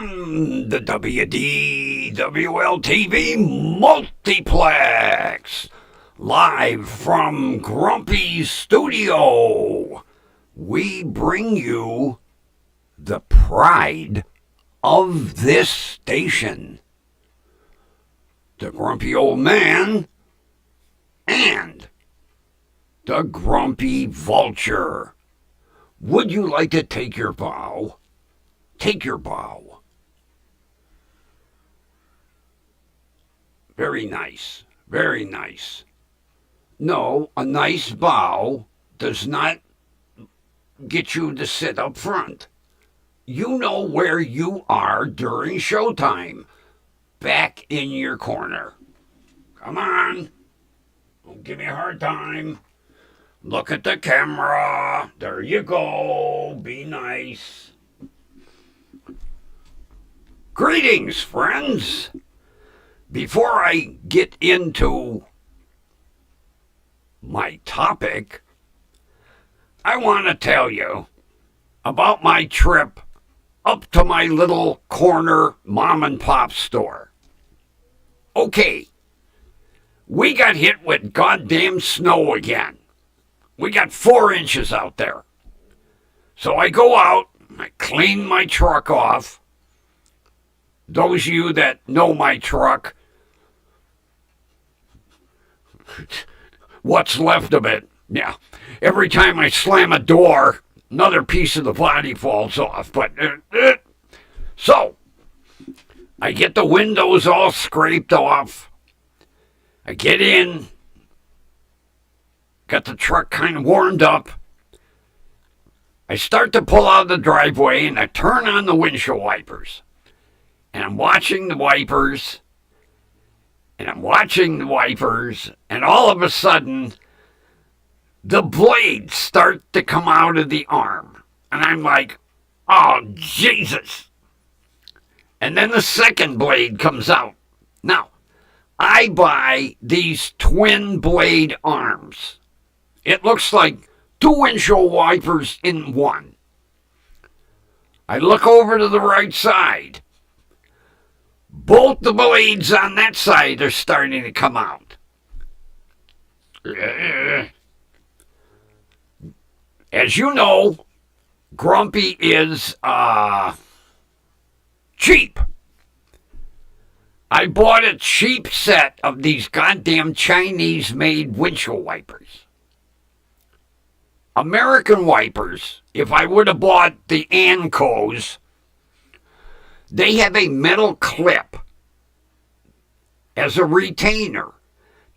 From the WDWL TV multiplex, live from Grumpy's studio, we bring you the pride of this station, the Grumpy Old Man and the Grumpy Vulture. Would you like to take your bow? Take your bow. Very nice. Very nice. No, a nice bow does not get you to sit up front. You know where you are during showtime. Back in your corner. Come on. Don't give me a hard time. Look at the camera. There you go. Be nice. Greetings, friends. Before I get into my topic, I want to tell you about my trip up to my little corner mom and pop store. Okay, we got hit with goddamn snow again. We got 4 inches out there. So I go out, I clean my truck off. Those of you that know my truck, what's left of it, yeah. Every time I slam a door, another piece of the body falls off. But so I get the windows all scraped off. I get in, got the truck kind of warmed up. I start to pull out of the driveway and I turn on the windshield wipers. And I'm watching the wipers, and all of a sudden, the blades start to come out of the arm. And I'm like, oh, Jesus. And then the second blade comes out. Now, I buy these twin blade arms. It looks like 2 windshield wipers in one. I look over to the right side. Both the blades on that side are starting to come out. As you know, Grumpy is cheap. I bought a cheap set of these goddamn Chinese-made windshield wipers. American wipers, if I would have bought the Ancos, they have a metal clip as a retainer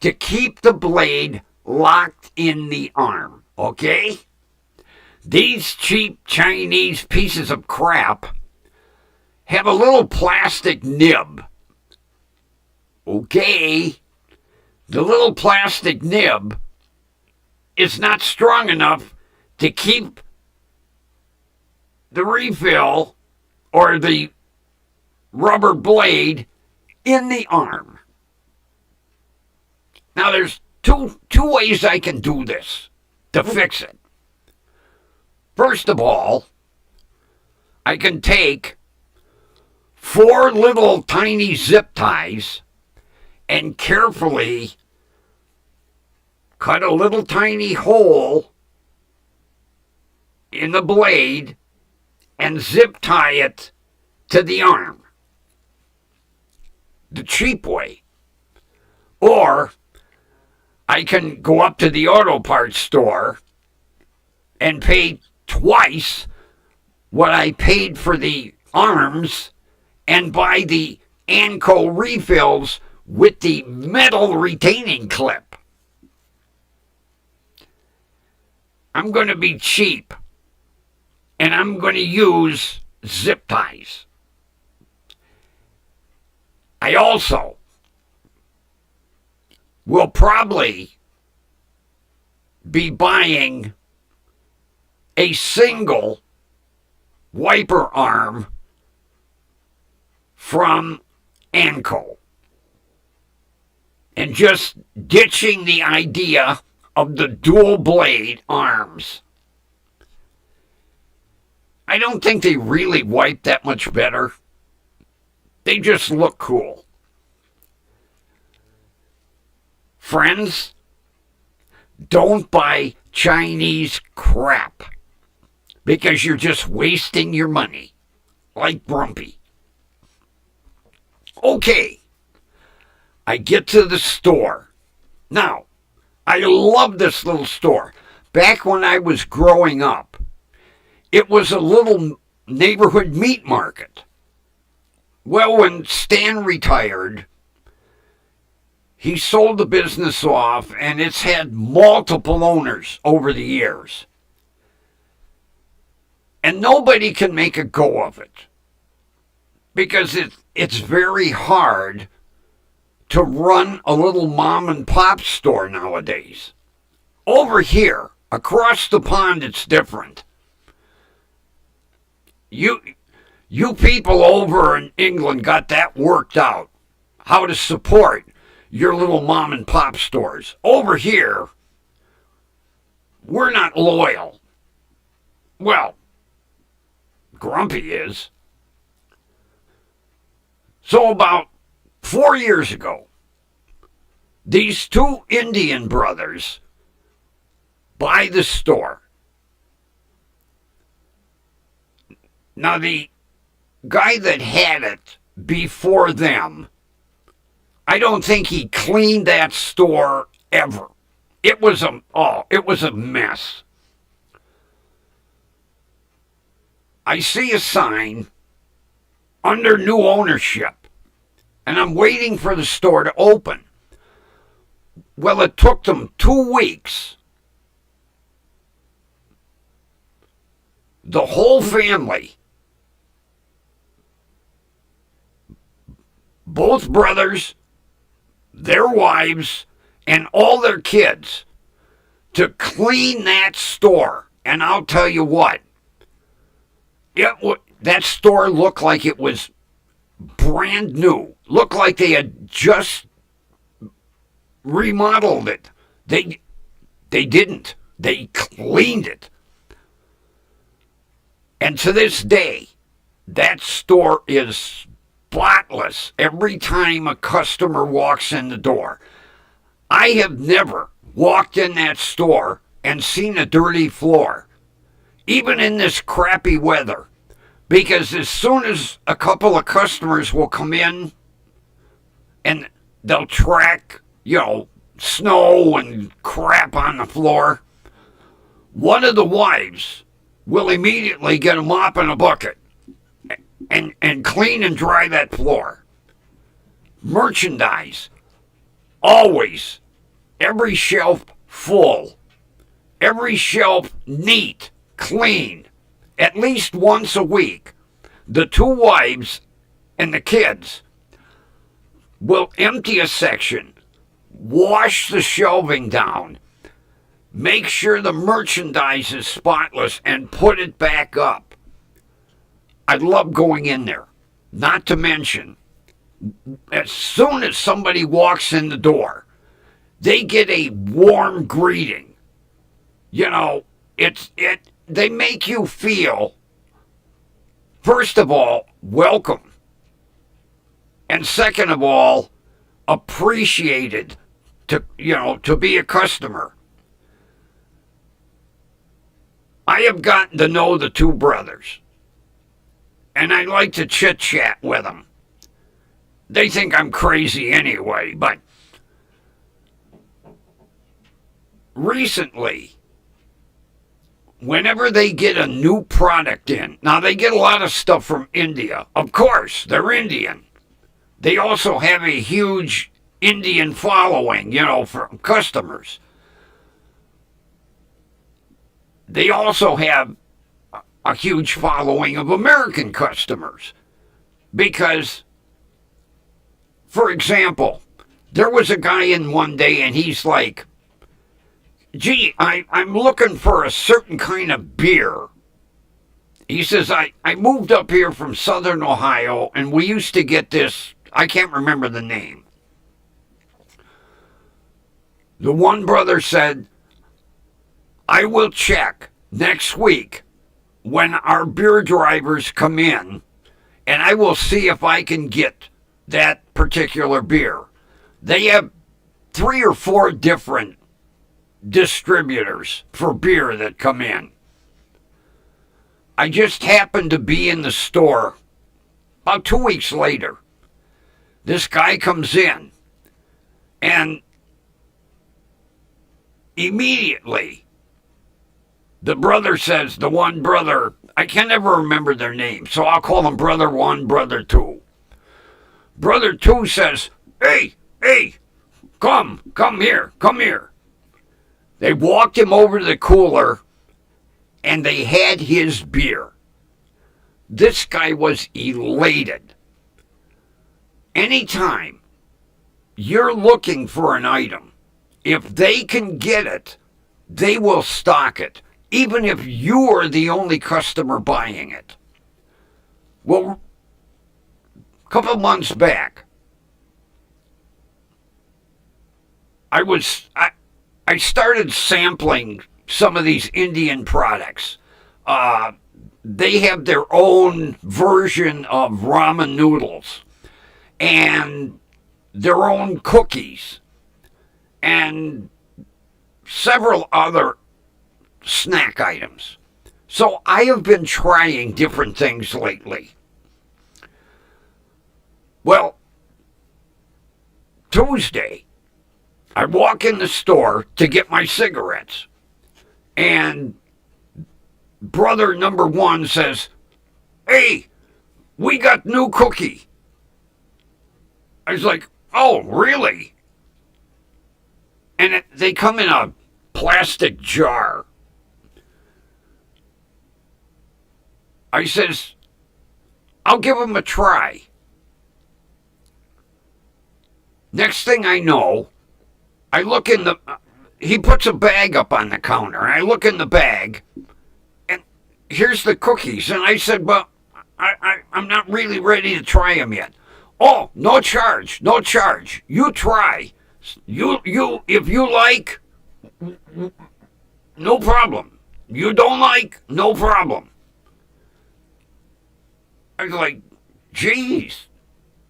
to keep the blade locked in the arm, okay? These cheap Chinese pieces of crap have a little plastic nib, okay? The little plastic nib is not strong enough to keep the refill or the rubber blade in the arm. Now there's two ways I can do this to fix it. First of all, I can take 4 little tiny zip ties and carefully cut a little tiny hole in the blade and zip tie it to the arm. The cheap way. Or I can go up to the auto parts store and pay twice what I paid for the arms and buy the Anco refills with the metal retaining clip. I'm going to be cheap and I'm going to use zip ties. I also will probably be buying a single wiper arm from Anco and just ditching the idea of the dual blade arms. I don't think they really wipe that much better. They just look cool. Friends, don't buy Chinese crap because you're just wasting your money, like Grumpy. Okay, I get to the store. Now, I love this little store. Back when I was growing up, it was a little neighborhood meat market. Well, when Stan retired, he sold the business off, and it's had multiple owners over the years. And nobody can make a go of it because it's very hard to run a little mom and pop store nowadays. Over here, across the pond, it's different. You people over in England got that worked out, how to support your little mom and pop stores. Over here, we're not loyal. Well, Grumpy is. So about 4 years ago, these two Indian brothers buy the store. Now, the guy that had it before them, I don't think he cleaned that store ever. It was a mess. I see a sign under new ownership, and I'm waiting for the store to open. Well, it took them 2 weeks. The whole family, both brothers, their wives, and all their kids, to clean that store. And I'll tell you what, that store looked like it was brand new. Looked like they had just remodeled it. They didn't. They cleaned it. And to this day, that store is spotless every time a customer walks in the door. I have never walked in that store and seen a dirty floor, even in this crappy weather. Because as soon as a couple of customers will come in and they'll track, snow and crap on the floor, one of the wives will immediately get a mop and a bucket and clean and dry that floor. Merchandise, always, every shelf full, every shelf neat, clean, at least once a week. The two wives and the kids will empty a section, wash the shelving down, make sure the merchandise is spotless, and put it back up. I love going in there. Not to mention, as soon as somebody walks in the door, they get a warm greeting. They make you feel, first of all, welcome. And second of all, appreciated to be a customer. I have gotten to know the two brothers, and I like to chit-chat with them. They think I'm crazy anyway, but recently, whenever they get a new product in, now they get a lot of stuff from India. Of course, they're Indian. They also have a huge Indian following, from customers. They also have a huge following of American customers. Because, for example, there was a guy in one day and he's like, gee, I'm looking for a certain kind of beer. He says, I moved up here from Southern Ohio and we used to get this, I can't remember the name. The one brother said, I will check next week when our beer drivers come in and I will see if I can get that particular beer. They have 3 or 4 different distributors for beer that come in. I just happened to be in the store about 2 weeks later. This guy comes in, and immediately the brother says, the one brother, I can never remember their name, so I'll call them Brother 1, Brother 2. Brother 2 says, hey, come here. They walked him over to the cooler, and they had his beer. This guy was elated. Anytime you're looking for an item, if they can get it, they will stock it, even if you are the only customer buying it. Well, a couple months back, I started sampling some of these Indian products. They have their own version of ramen noodles and their own cookies and several other snack items. So I have been trying different things lately. Well, Tuesday, I walk in the store to get my cigarettes, and brother number 1 says, hey, we got new cookie. I was like, oh, really? And they come in a plastic jar. I says, I'll give them a try. Next thing I know, I look in he puts a bag up on the counter, and I look in the bag, and here's the cookies. And I said, well, I'm not really ready to try them yet. Oh, no charge. You try. If you like, no problem. You don't like, no problem. I was like, geez,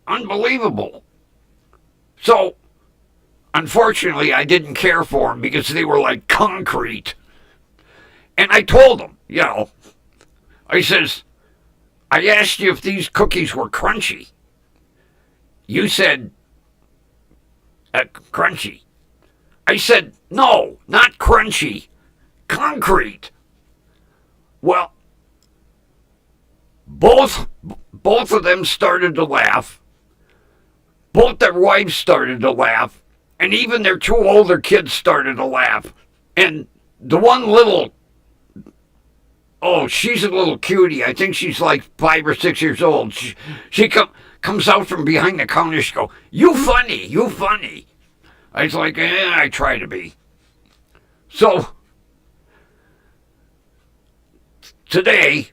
unbelievable. So, unfortunately, I didn't care for them because they were like concrete. And I told them, I says, I asked you if these cookies were crunchy. You said, crunchy. I said, no, not crunchy, concrete. Well, both of them started to laugh. Both their wives started to laugh. And even their 2 older kids started to laugh. And the one little, she's a little cutie. I think she's like 5 or 6 years old. She comes out from behind the counter. She goes, you funny. I was like, I try to be. So, today,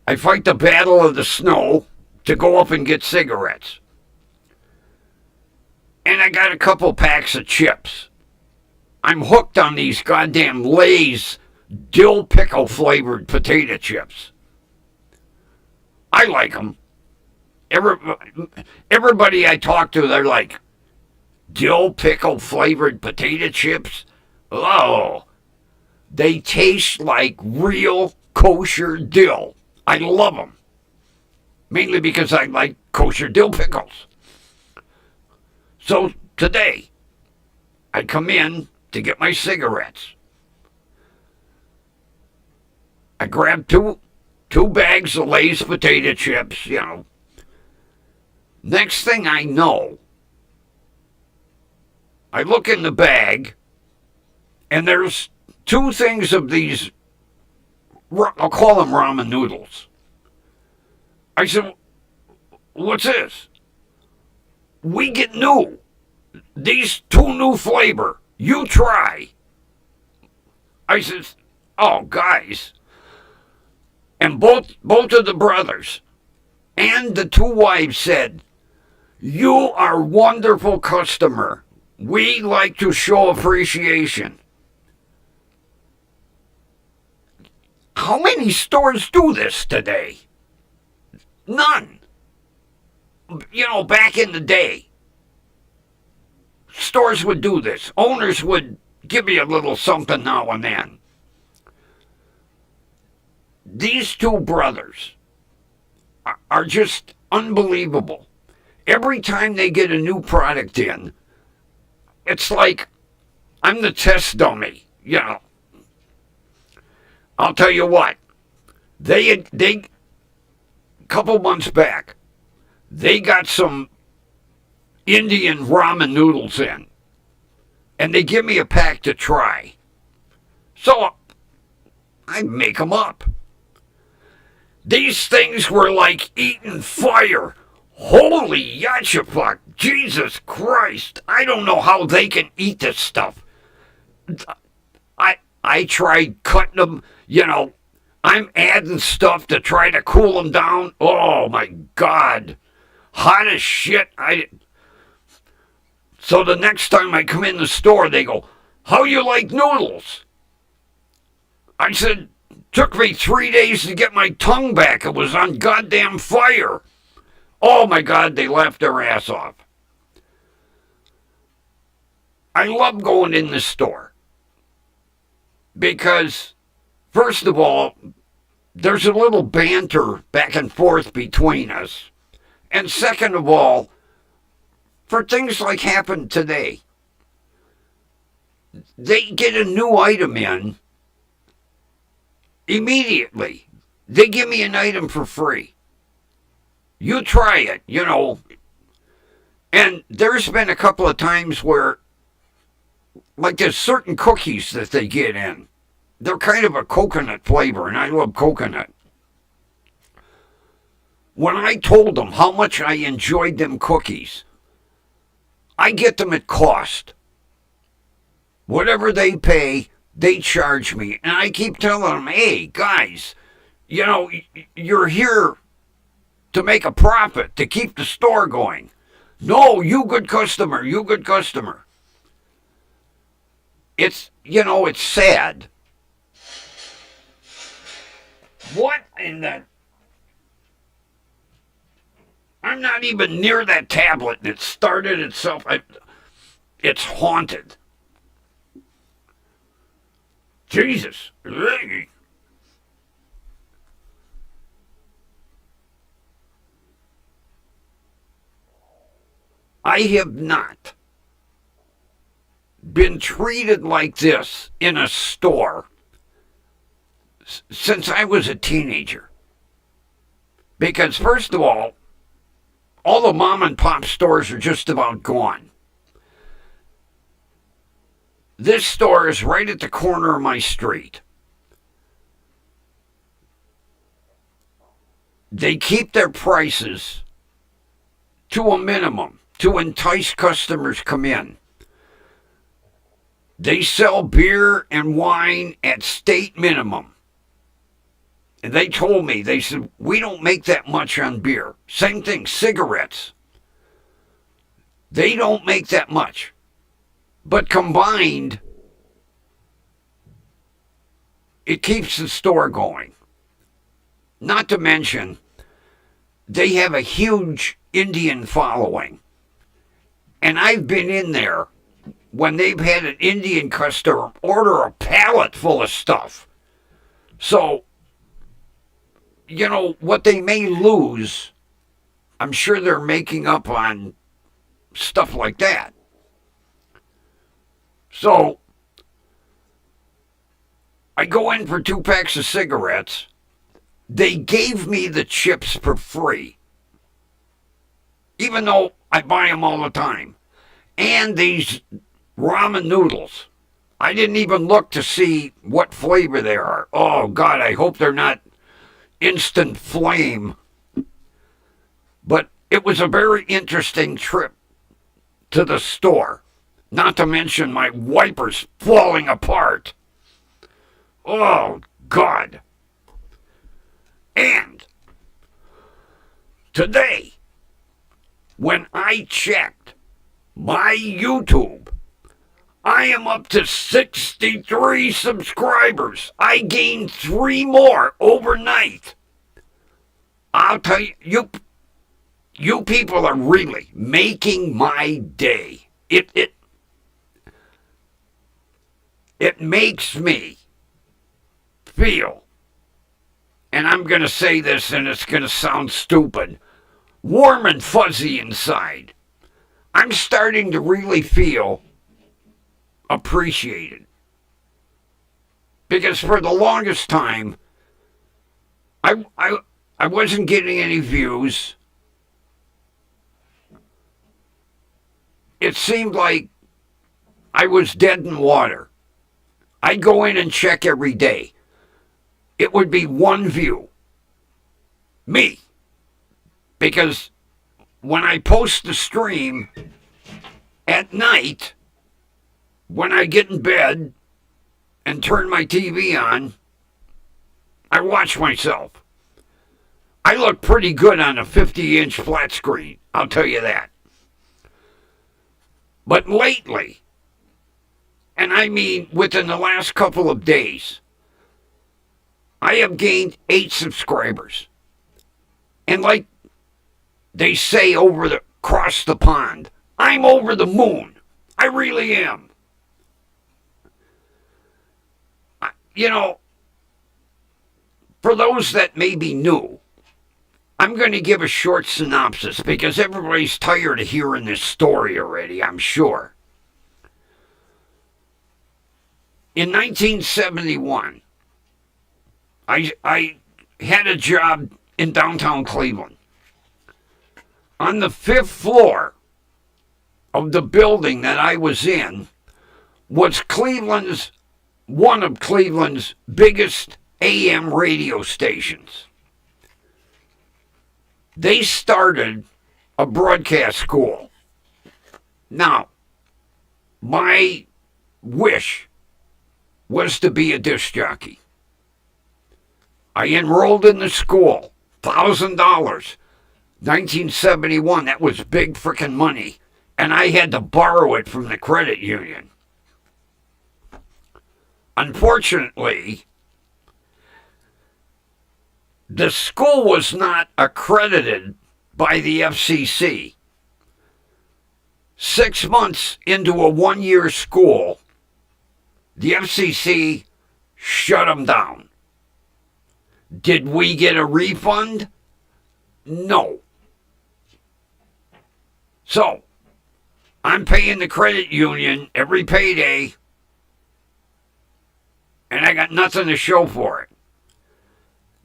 I fight the battle of the snow to go up and get cigarettes. And I got a couple packs of chips. I'm hooked on these goddamn Lay's dill pickle flavored potato chips. I like them. Everybody I talk to, they're like, dill pickle flavored potato chips? Oh, they taste like real kosher dill. I love them. Mainly because I like kosher dill pickles. So today, I come in to get my cigarettes. I grab two bags of Lay's potato chips, Next thing I know, I look in the bag, and there's 2 things of these, I'll call them ramen noodles. I said, what's this? We get new. These 2 new flavor. You try. I says, oh, guys. And both of the brothers and the 2 wives said, you are a wonderful customer. We like to show appreciation. How many stores do this today? None. Back in the day, stores would do this. Owners would give me a little something now and then. These two brothers are just unbelievable. Every time they get a new product in, it's like I'm the test dummy. I'll tell you what. They couple months back, they got some Indian ramen noodles in, and they give me a pack to try. So I make them up. These things were like eating fire. Holy yachafak, Jesus Christ. I don't know how they can eat this stuff. I tried cutting them, I'm adding stuff to try to cool them down. Oh, my God. Hot as shit. So the next time I come in the store, they go, how you like noodles? I said, took me 3 days to get my tongue back. It was on goddamn fire. Oh, my God, they laughed their ass off. I love going in the store because, first of all, there's a little banter back and forth between us. And second of all, for things like happened today, they get a new item in immediately. They give me an item for free. You try it, And there's been a couple of times where, like, there's certain cookies that they get in. They're kind of a coconut flavor, and I love coconut. When I told them how much I enjoyed them cookies, I get them at cost. Whatever they pay, they charge me. And I keep telling them, hey, guys, you're here to make a profit, to keep the store going. No, you good customer, you good customer. It's sad. What in the... I'm not even near that tablet, and it started itself. It's haunted. Jesus. I have not been treated like this in a store since I was a teenager. Because, first of all the mom and pop stores are just about gone. This store is right at the corner of my street. They keep their prices to a minimum to entice customers come in. They sell beer and wine at state minimum. And they told me, they said, we don't make that much on beer. Same thing, cigarettes. They don't make that much. But combined, it keeps the store going. Not to mention, they have a huge Indian following. And I've been in there when they've had an Indian customer order a pallet full of stuff. So, what they may lose, I'm sure they're making up on stuff like that. So, I go in for 2 packs of cigarettes. They gave me the chips for free, even though I buy them all the time. And these ramen noodles. I didn't even look to see what flavor they are. Oh, God, I hope they're not instant flame. But it was a very interesting trip to the store. Not to mention my wipers falling apart. Oh, God. And today, when I checked my YouTube, I am up to 63 subscribers. I gained 3 more overnight. I'll tell you, you people are really making my day. It makes me feel, and I'm going to say this and it's going to sound stupid, warm and fuzzy inside. I'm starting to really feel appreciated. Because for the longest time, I wasn't getting any views. It seemed like I was dead in water. I'd go in and check every day. It would be one view. Me. Because when I post the stream at night, when I get in bed and turn my TV on, I watch myself. I look pretty good on a 50-inch flat screen, I'll tell you that. But lately, and I mean within the last couple of days, I have gained 8 subscribers. And like they say across the pond, I'm over the moon. I really am. You know, for those that may be new, I'm going to give a short synopsis because everybody's tired of hearing this story already, I'm sure. In 1971, I had a job in downtown Cleveland. On the 5th floor of the building that I was in was one of Cleveland's biggest AM radio stations. They started a broadcast school. Now, my wish was to be a disc jockey. I enrolled in the school, $1,000, 1971. That was big frickin' money. And I had to borrow it from the credit union. Unfortunately, the school was not accredited by the FCC. 6 months into a 1-year school, the FCC shut them down. Did we get a refund? No. So, I'm paying the credit union every payday, and I got nothing to show for it.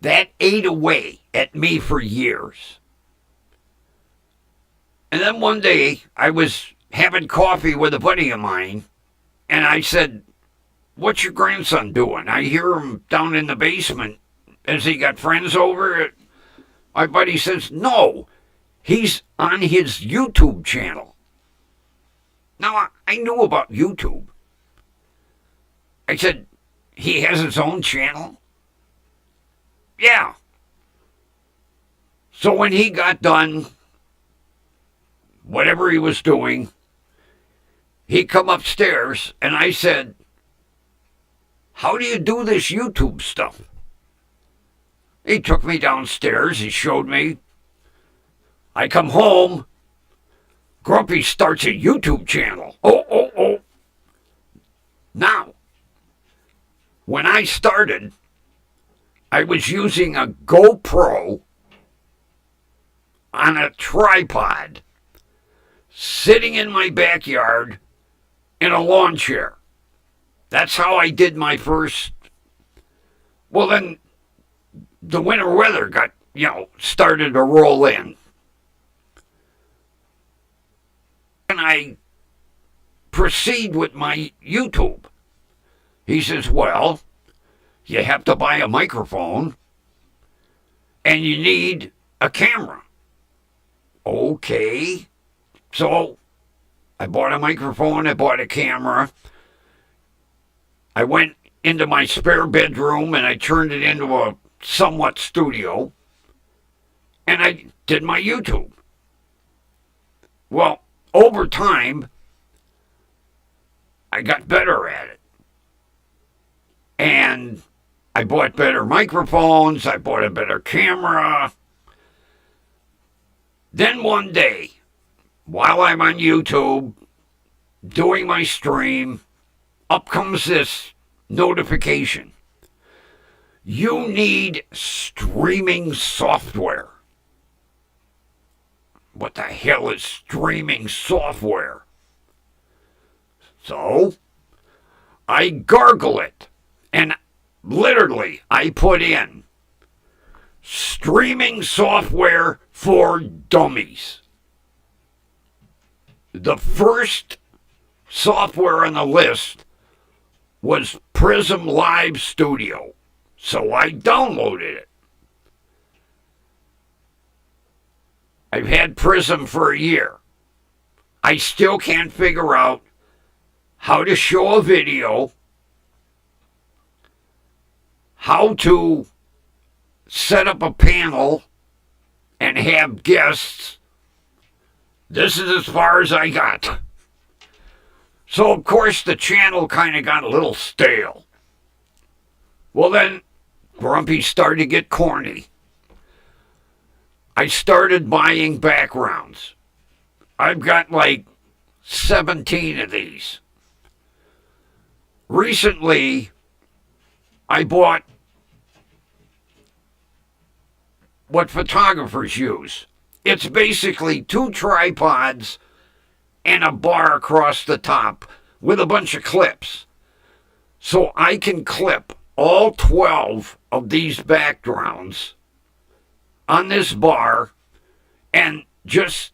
That ate away at me for years. And then one day, I was having coffee with a buddy of mine, and I said, "What's your grandson doing? I hear him down in the basement. Has he got friends over?" My buddy says, "No, he's on his YouTube channel." Now, I knew about YouTube. I said, "He has his own channel?" "Yeah." So when he got done, whatever he was doing, he come upstairs, and I said, "How do you do this YouTube stuff?" He took me downstairs. He showed me. I come home. Grumpy starts a YouTube channel. Oh. Now, when I started, I was using a GoPro on a tripod, sitting in my backyard in a lawn chair. That's how I did my first. Well, then the winter weather got, started to roll in. And I proceed with my YouTube. He says, "Well, you have to buy a microphone and you need a camera." Okay. So I bought a microphone, I bought a camera. I went into my spare bedroom and I turned it into a somewhat studio. And I did my YouTube. Well, over time, I got better at it. And I bought better microphones, I bought a better camera. Then one day, while I'm on YouTube doing my stream, up comes this notification. You need streaming software. What the hell is streaming software? So, I gargle it, and literally I put in streaming software for dummies. The first software on the list was Prism Live Studio, so I downloaded it. I've had Prism for a year. I still can't figure out how to show a video, how to set up a panel and have guests. This is as far as I got. So, of course, the channel kind of got a little stale. Well, then, Grumpy started to get corny. I started buying backgrounds. I've got like 17 of these. Recently, I bought what photographers use. It's basically 2 tripods and a bar across the top with a bunch of clips. So I can clip all 12 of these backgrounds on this bar and just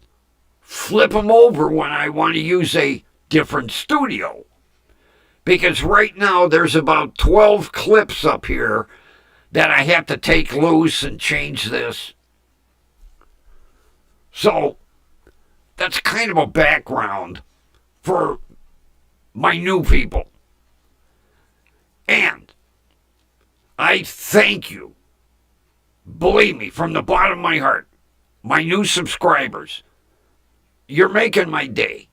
flip them over when I want to use a different studio. Because right now there's about 12 clips up here that I have to take loose and change this. So that's kind of a background for my new people. And I thank you, believe me, from the bottom of my heart, my new subscribers. You're making my day.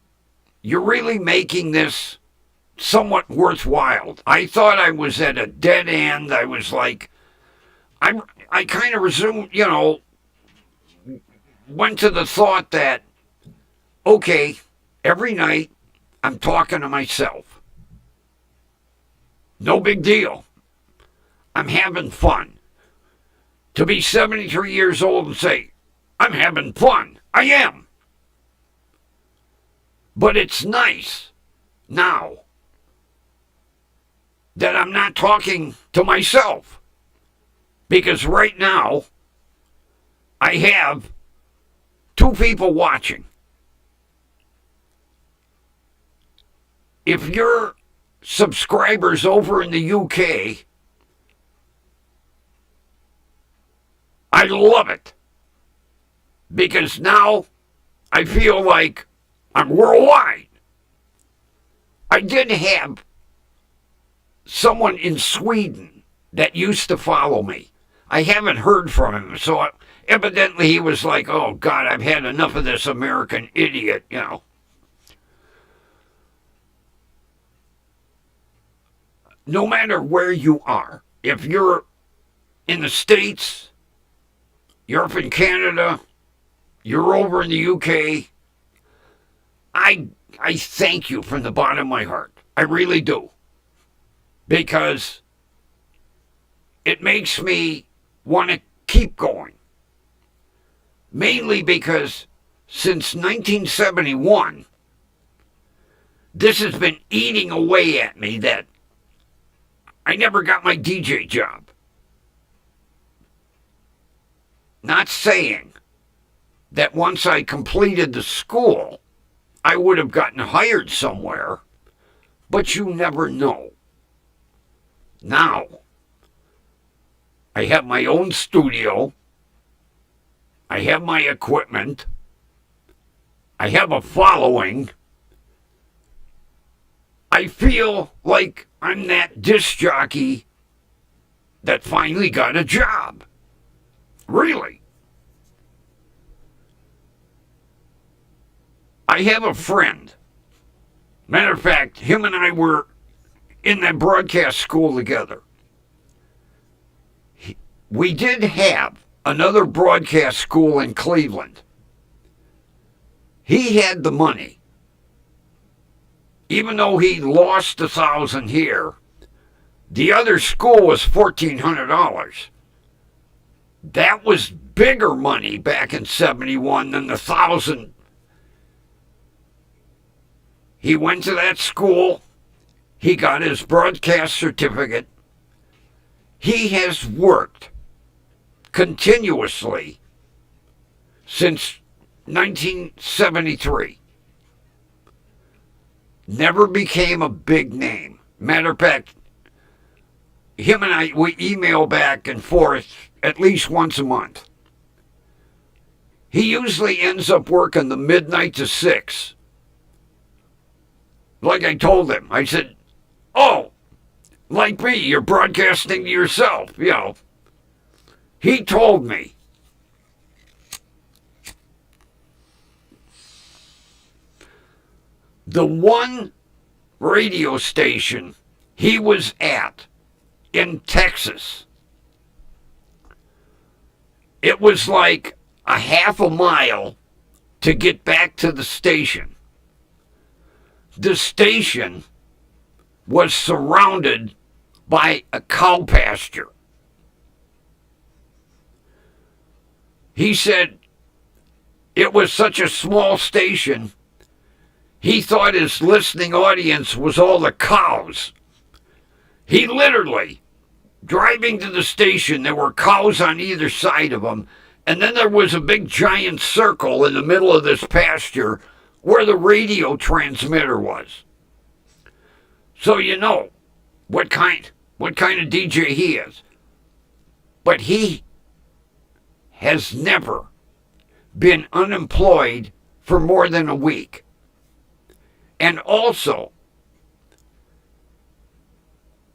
You're really making this somewhat worthwhile. I thought I was at a dead end. I was like, I kind of resumed, went to the thought that, okay, every night I'm talking to myself. No big deal. I'm having fun. To be 73 years old and say, I'm having fun. I am. But it's nice now that I'm not talking to myself. Because right now, I have 2 people watching. If you're subscribers over in the UK, I love it. Because now I feel like I'm worldwide. I did have someone in Sweden that used to follow me. I haven't heard from him, so evidently he was like, oh, God, I've had enough of this American idiot, No matter where you are, if you're in the States, you're up in Canada, you're over in the UK, I thank you from the bottom of my heart. I really do. Because it makes me want to keep going. Mainly because since 1971, this has been eating away at me that I never got my DJ job. Not saying that once I completed the school, I would have gotten hired somewhere, but you never know. Now, I have my own studio. I have my equipment. I have a following. I feel like I'm that disc jockey that finally got a job. Really. I have a friend. Matter of fact, him and I were in that broadcast school together. We did have another broadcast school in Cleveland. He had the money. Even though he lost $1,000 here, the other school was $1,400. That was bigger money back in 71 than the 1,000. He went to that school. He got his broadcast certificate. He has worked continuously since 1973. Never became a big name. Matter of fact, him and I, we email back and forth at least once a month. He usually ends up working the midnight to 6. Like I told him, I said, oh, like me, you're broadcasting to yourself, you know. He told me, the one radio station he was at in Texas, it was like a half a mile to get back to the station. The station was surrounded by a cow pasture. He said it was such a small station, he thought his listening audience was all the cows. He literally, driving to the station, there were cows on either side of him, and then there was a big giant circle in the middle of this pasture where the radio transmitter was. So you know what kind of DJ he is. But he has never been unemployed for more than a week. And also,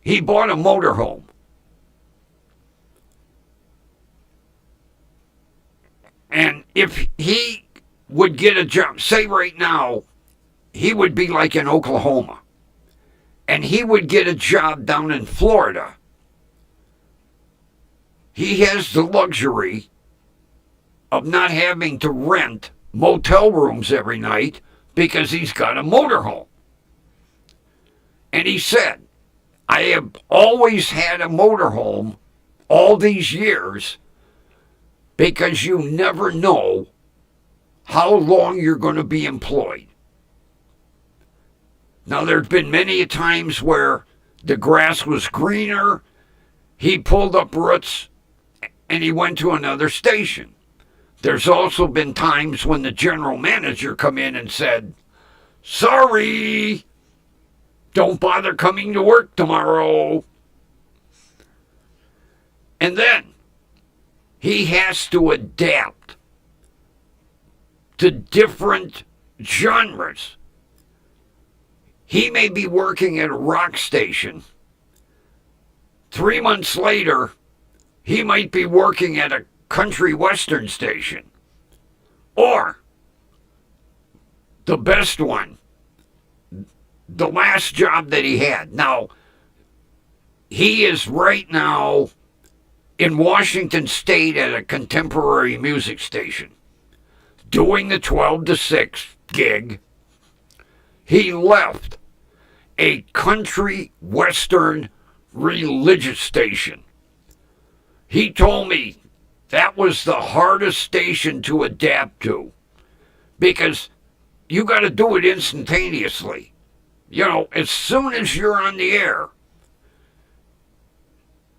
he bought a motorhome. And if he would get a job, say right now, he would be like in Oklahoma, and he would get a job down in Florida, he has the luxury of not having to rent motel rooms every night because he's got a motorhome. And he said, I have always had a motorhome all these years because you never know how long you're going to be employed. Now, there's been many times where the grass was greener, he pulled up roots, and he went to another station. There's also been times when the general manager come in and said, sorry, don't bother coming to work tomorrow. And then he has to adapt to different genres. He may be working at a rock station. 3 months later, he might be working at a country western station. Or, the best one, the last job that he had. Now, he is right now in Washington State at a contemporary music station, doing the 12 to 6 gig. He left a country western religious station. He told me that was the hardest station to adapt to because you got to do it instantaneously. You know, as soon as you're on the air,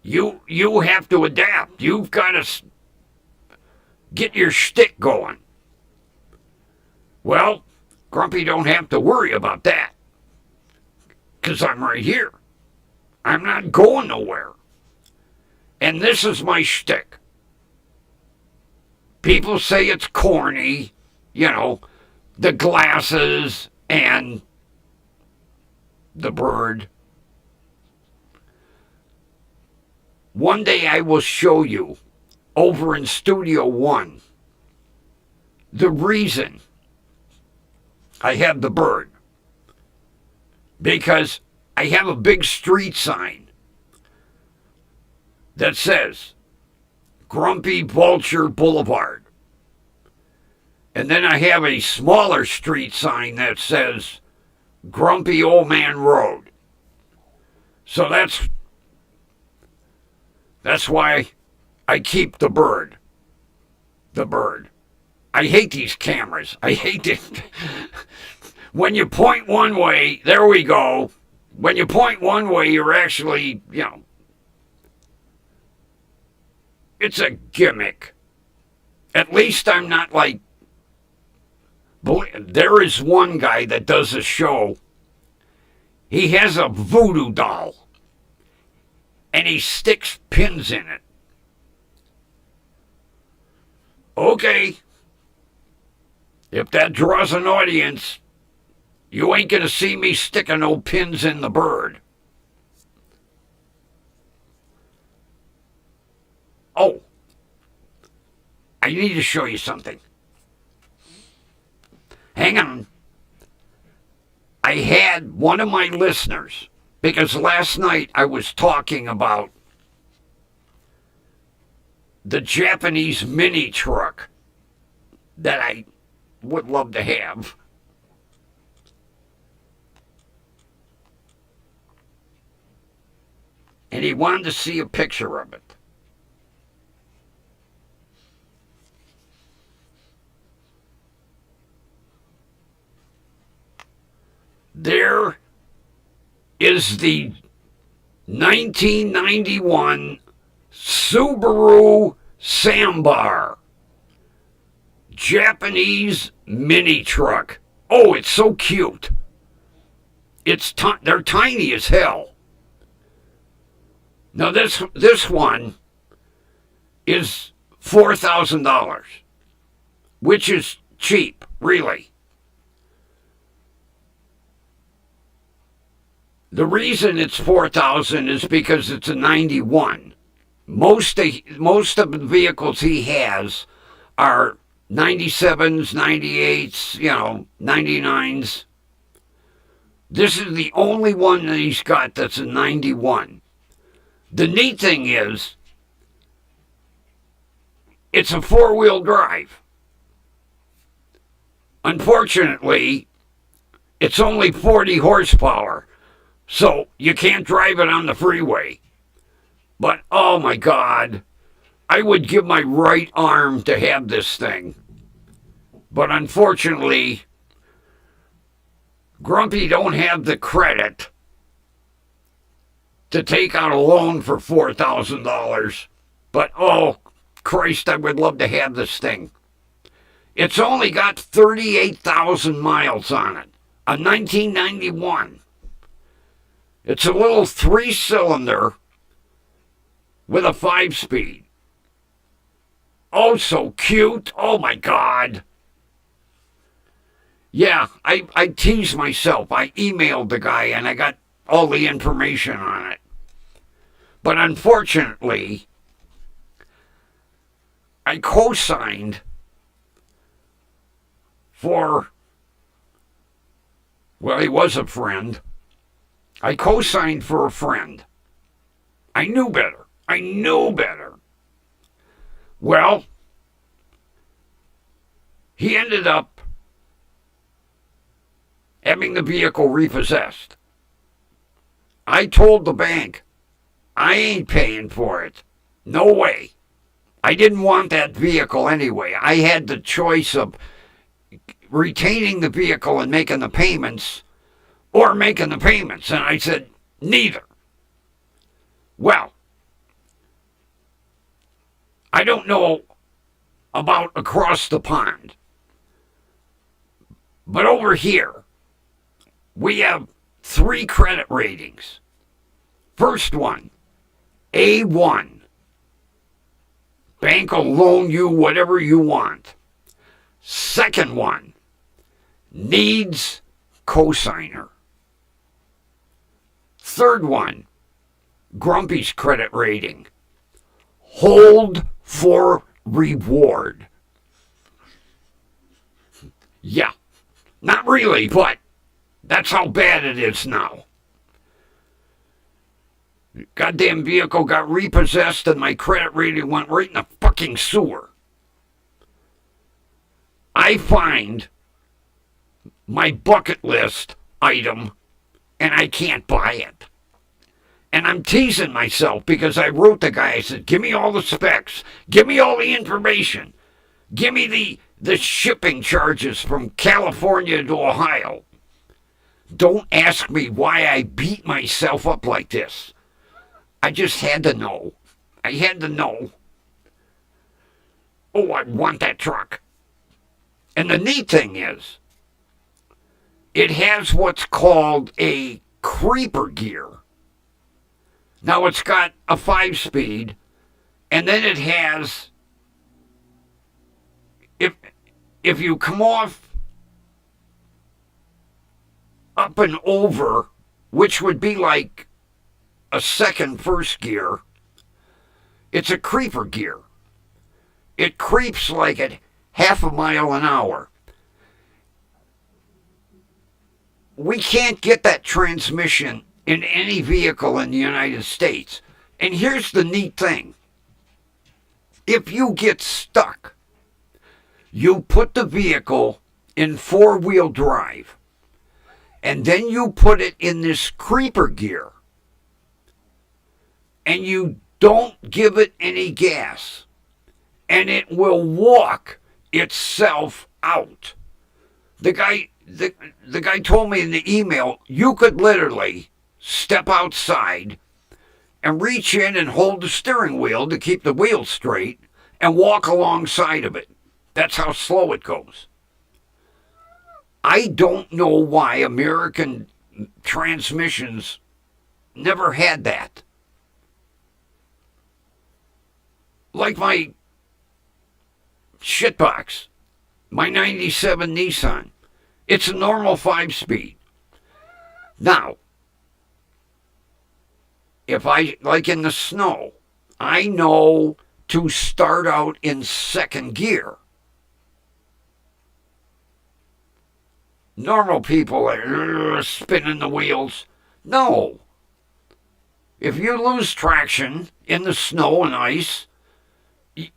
you have to adapt. You've got to get your shtick going. Well, Grumpy don't have to worry about that because I'm right here. I'm not going nowhere. And this is my shtick. People say it's corny, you know, the glasses and the bird. One day I will show you over in Studio One the reason I have the bird. Because I have a big street sign that says Grumpy Vulture Boulevard. And then I have a smaller street sign that says Grumpy Old Man Road. So that's why I keep the bird. The bird. I hate these cameras. I hate it. When you point one way, there we go. When you point one way, you're actually, it's a gimmick. At least I'm not like, there is one guy that does a show. He has a voodoo doll. And he sticks pins in it. Okay. If that draws an audience, you ain't going to see me sticking no pins in the bird. Oh. I need to show you something. Hang on. I had one of my listeners, because last night I was talking about the Japanese mini truck that I would love to have. And he wanted to see a picture of it. There is the 1991 Subaru Sambar Japanese mini truck. Oh, it's so cute. They're tiny as hell. Now this one is $4,000, which is cheap, really. The reason it's $4,000 is because it's a 91. Most of the vehicles he has are 97s, 98s, 99s. This is the only one that he's got that's a 91. The neat thing is, it's a four-wheel drive. Unfortunately, it's only 40 horsepower, so you can't drive it on the freeway. But, oh my God, I would give my right arm to have this thing. But unfortunately, Grumpy don't have the credit to take out a loan for $4,000. But, oh, Christ, I would love to have this thing. It's only got 38,000 miles on it. A 1991. It's a little 3-cylinder with a 5-speed. Oh, so cute. Oh, my God. Yeah, I teased myself. I emailed the guy and I got all the information on it. But unfortunately, I co-signed for, well, he was a friend. I co-signed for a friend. I knew better. Well, he ended up having the vehicle repossessed. I told the bank, I ain't paying for it. No way. I didn't want that vehicle anyway. I had the choice of retaining the vehicle and making the payments, or making the payments. And I said, neither. Well, I don't know about across the pond, but over here, we have 3 credit ratings. First one, A1. Bank will loan you whatever you want. Second one, needs cosigner. Third one, Grumpy's credit rating. Hold for reward. Yeah, not really, but that's how bad it is now. Goddamn vehicle got repossessed and my credit rating went right in the fucking sewer. I find my bucket list item and I can't buy it. And I'm teasing myself because I wrote the guy, I said, give me all the specs, give me all the information, give me the shipping charges from California to Ohio. Don't ask me why I beat myself up like this. I just had to know. I had to know. Oh, I want that truck. And the neat thing is, it has what's called a creeper gear. Now it's got a 5-speed, and then it has, if you come off up and over, which would be like a second first gear, it's a creeper gear. It creeps like at half a mile an hour. We can't get that transmission in any vehicle in the United States. And here's the neat thing. If you get stuck, you put the vehicle in 4-wheel drive, and then you put it in this creeper gear, and you don't give it any gas, and it will walk itself out. The guy told me in the email, you could literally step outside and reach in and hold the steering wheel to keep the wheel straight and walk alongside of it. That's how slow it goes. I don't know why American transmissions never had that. Like my shitbox, my 97 Nissan. It's a normal 5-speed. Now, if I, like in the snow, I know to start out in second gear. Normal people are spinning the wheels. No. If you lose traction in the snow and ice,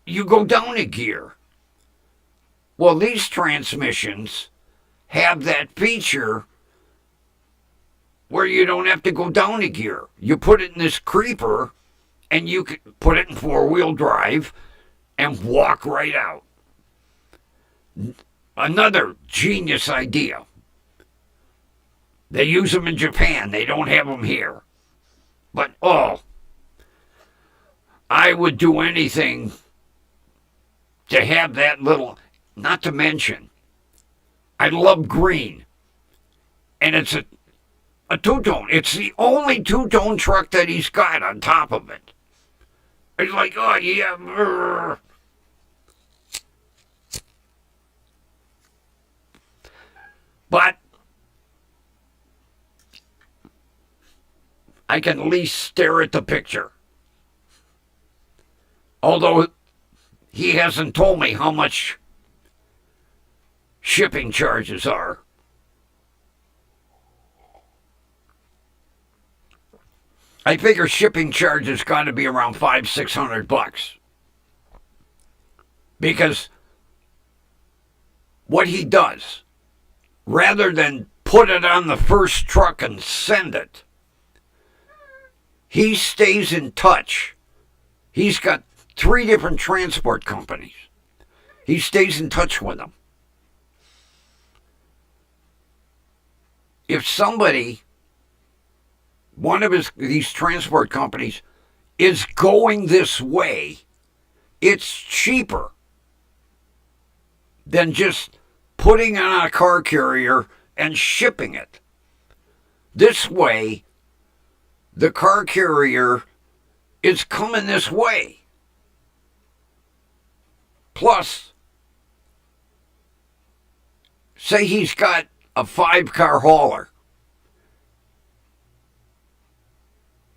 you go down a gear. Well, these transmissions have that feature where you don't have to go down a gear. You put it in this creeper, and you can put it in 4-wheel drive and walk right out. Another genius idea. They use them in Japan. They don't have them here. But, I would do anything to have that little, not to mention, I love green. And it's a two-tone. It's the only two-tone truck that he's got on top of it. It's like, oh, yeah. Brr. But I can at least stare at the picture. Although he hasn't told me how much shipping charges are. I figure shipping charges got to be around $500-600. Because what he does, rather than put it on the first truck and send it, he stays in touch. He's got 3 different transport companies. He stays in touch with them. If somebody, one of these transport companies, is going this way, it's cheaper than just putting it on a car carrier and shipping it. This way, the car carrier is coming this way. Plus, say he's got a 5-car hauler.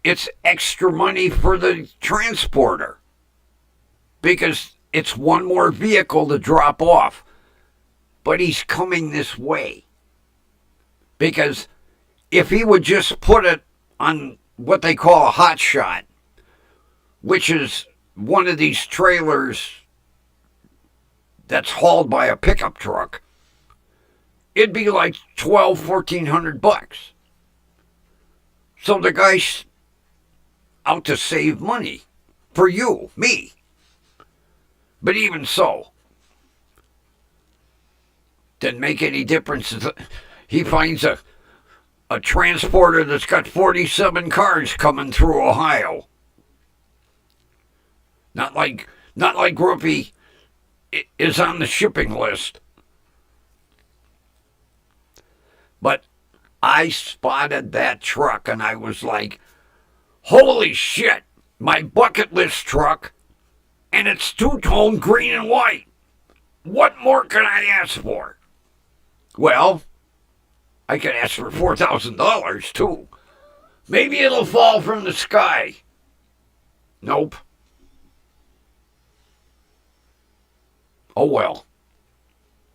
It's extra money for the transporter because it's one more vehicle to drop off. But he's coming this way. Because if he would just put it on what they call a hot shot, which is one of these trailers that's hauled by a pickup truck, it'd be like $1,200-$1,400. So the guy's out to save money for you, me. But even so, didn't make any difference. He finds a transporter that's got 47 cars coming through Ohio. Not like Grumpy is on the shipping list. But I spotted that truck and I was like, holy shit, my bucket list truck, and it's two-tone green and white. What more can I ask for? Well, I could ask for $4,000 too. Maybe it'll fall from the sky. Nope. Oh well.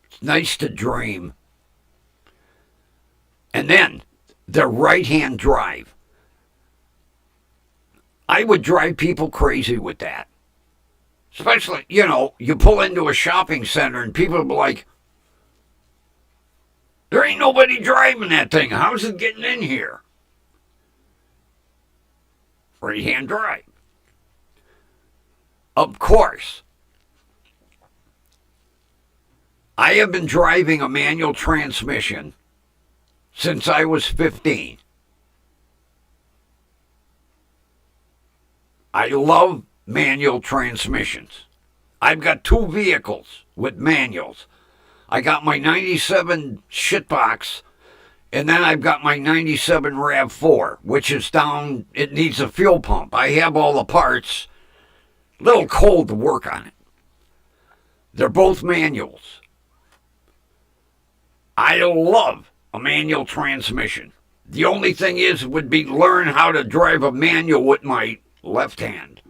It's nice to dream. And then the right-hand drive. I would drive people crazy with that. Especially, you pull into a shopping center and people will be like, there ain't nobody driving that thing. How's it getting in here? Right-hand drive. Of course. I have been driving a manual transmission since I was 15. I love manual transmissions. I've got 2 vehicles with manuals. I got my 97 shitbox, and then I've got my 97 RAV4, which is down, it needs a fuel pump. I have all the parts. A little cold to work on it. They're both manuals. I love a manual transmission. The only thing is would be learn how to drive a manual with my left hand.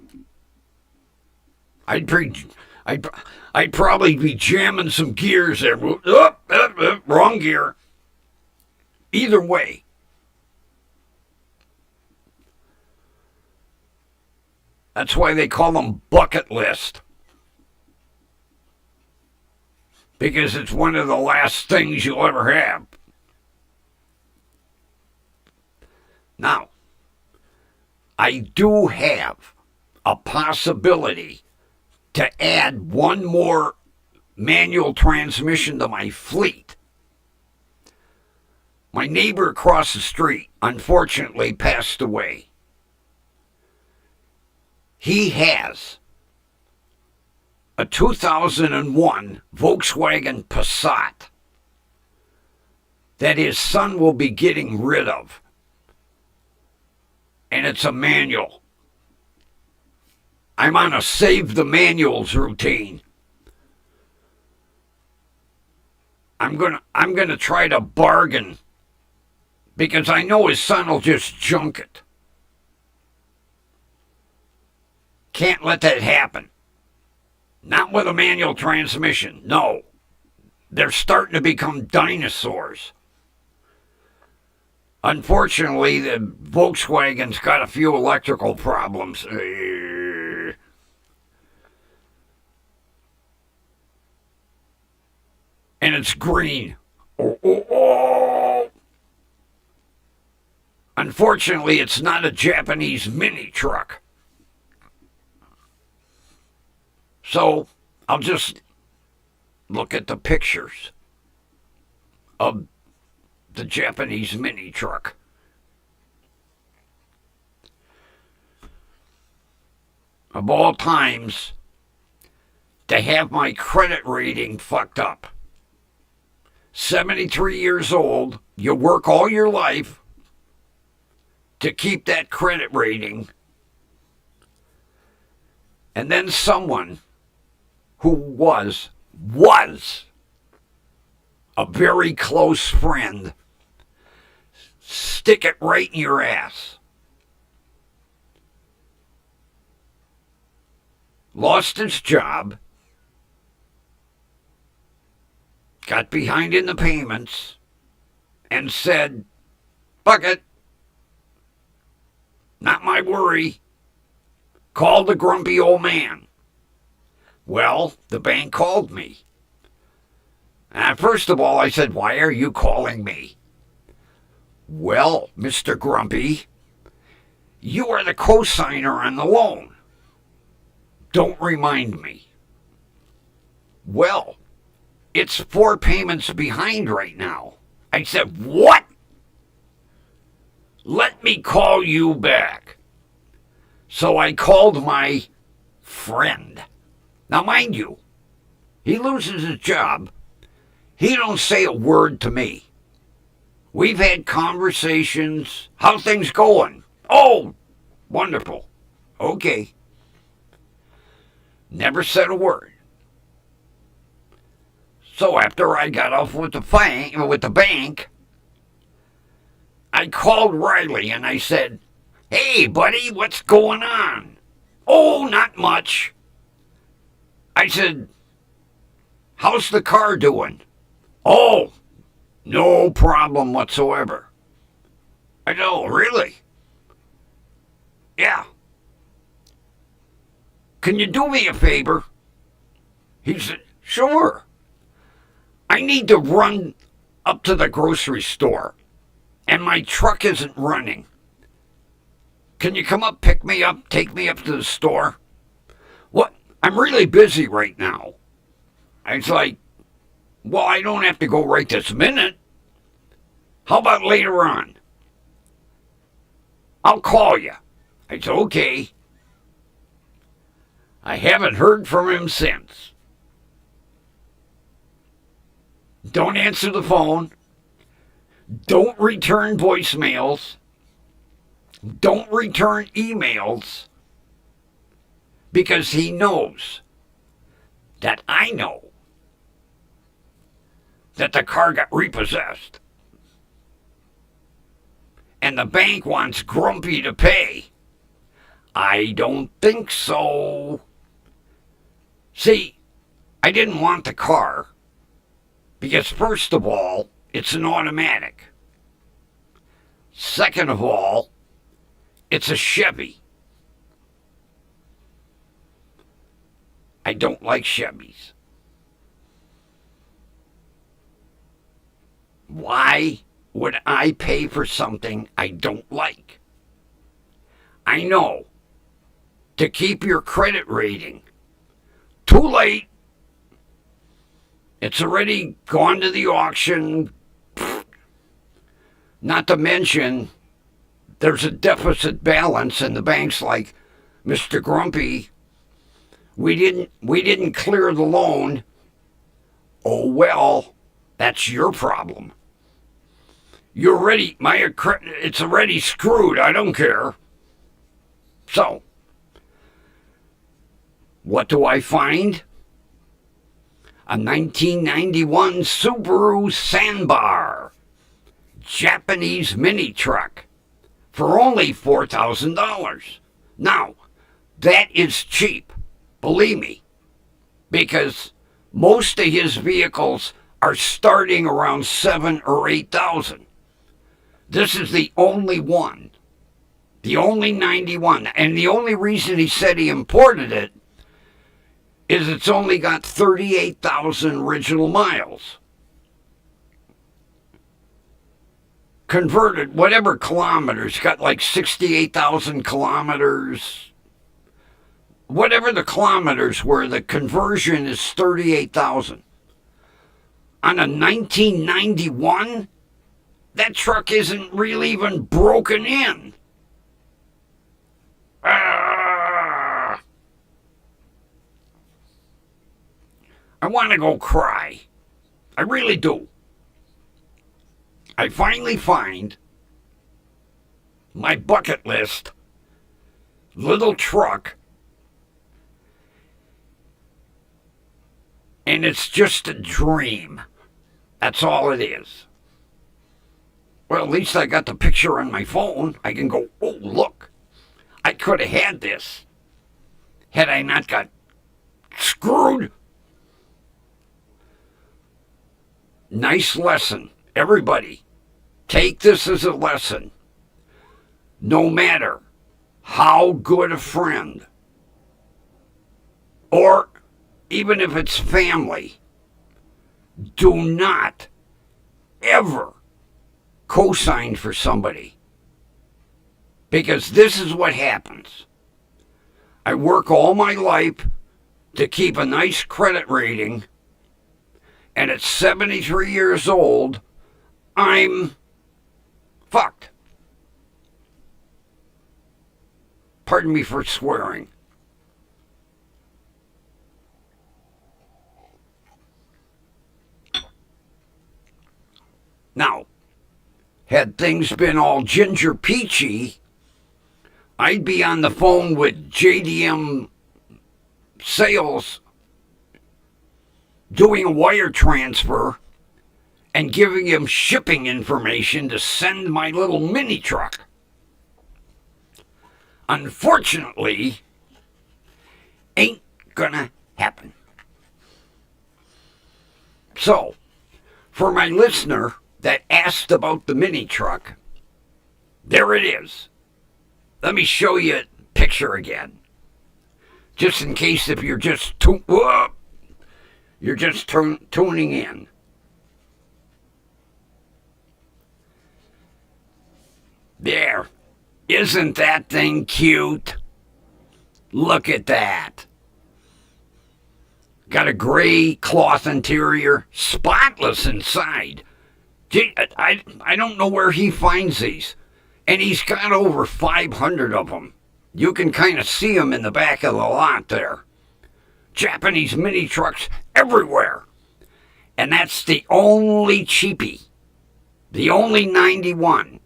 I'd probably be jamming some gears there. Wrong gear. Either way. That's why they call them bucket list. Because it's one of the last things you'll ever have. Now, I do have a possibility to add one more manual transmission to my fleet. My neighbor across the street, unfortunately, passed away. He has a 2001 Volkswagen Passat that his son will be getting rid of. And it's a manual. I'm on a save the manuals routine. I'm gonna try to bargain because I know his son will just junk it. Can't let that happen. Not with a manual transmission. No. They're starting to become dinosaurs. Unfortunately, the Volkswagen's got a few electrical problems. And it's green. Oh. Unfortunately, it's not a Japanese mini truck. So, I'll just look at the pictures of the Japanese mini truck. Of all times, to have my credit rating fucked up. 73 years old, you work all your life to keep that credit rating, and then someone who was a very close friend stick it right in your ass. Lost his job, got behind in the payments, and said, fuck it, not my worry, called the grumpy old man. Well, the bank called me. First of all, I said, why are you calling me? Well, Mr. Grumpy, you are the co-signer on the loan. Don't remind me. Well, it's 4 payments behind right now. I said, what? Let me call you back. So I called my friend. Now, mind you, he loses his job. He don't say a word to me. We've had conversations. How things going? Oh, wonderful. Okay. Never said a word. So after I got off with the bank, I called Riley and I said, hey, buddy, what's going on? Oh, not much. I said, how's the car doing? Oh, no problem whatsoever. I go, really? Yeah. Can you do me a favor? He said, sure. I need to run up to the grocery store, and my truck isn't running. Can you come up, pick me up, take me up to the store? What? I'm really busy right now. I was like, well, I don't have to go right this minute. How about later on? I'll call you. I said, okay. I haven't heard from him since. Don't answer the phone. Don't return voicemails. Don't return emails. Because he knows that I know that the car got repossessed. And the bank wants Grumpy to pay. I don't think so. See, I didn't want the car because, first of all, it's an automatic. Second of all, it's a Chevy. I don't like Chevys. Why would I pay for something I don't like? I know. To keep your credit rating. Too late. It's already gone to the auction. Not to mention, there's a deficit balance, and the bank's like, Mr. Grumpy, we didn't clear the loan. Oh well, that's your problem. It's already screwed. I don't care. So, what do I find? A 1991 Subaru Sandbar, Japanese mini truck, for only $4,000. Now, that is cheap, believe me, because most of his vehicles are starting around $7,000 or $8,000. This is the only one, the only 91, and the only reason he said he imported it is it's only got 38,000 original miles. Converted, whatever kilometers, got like 68,000 kilometers. Whatever the kilometers were, the conversion is 38,000. On a 1991, that truck isn't really even broken in. I want to go cry. I really do. I finally find my bucket list little truck, and it's just a dream. That's all it is. Well, at least I got the picture on my phone. I can go, oh, look. I could have had this had I not got screwed. Nice lesson. Everybody, take this as a lesson. No matter how good a friend, or even if it's family, do not ever co-sign for somebody, because this is what happens. I work all my life to keep a nice credit rating, and at 73 years old, I'm fucked. Pardon me for swearing. Now, had things been all ginger peachy, I'd be on the phone with JDM Sales doing a wire transfer and giving him shipping information to send my little mini truck. Unfortunately, ain't gonna happen. So, for my listener that asked about the mini truck, there it is. Let me show you a picture again, just in case if you're just tuning in. There. Isn't that thing cute? Look at that. Got a gray cloth interior, spotless inside. Gee, I don't know where he finds these. And he's got over 500 of them. You can kind of see them in the back of the lot there. Japanese mini trucks everywhere. And that's the only cheapie. The only 91.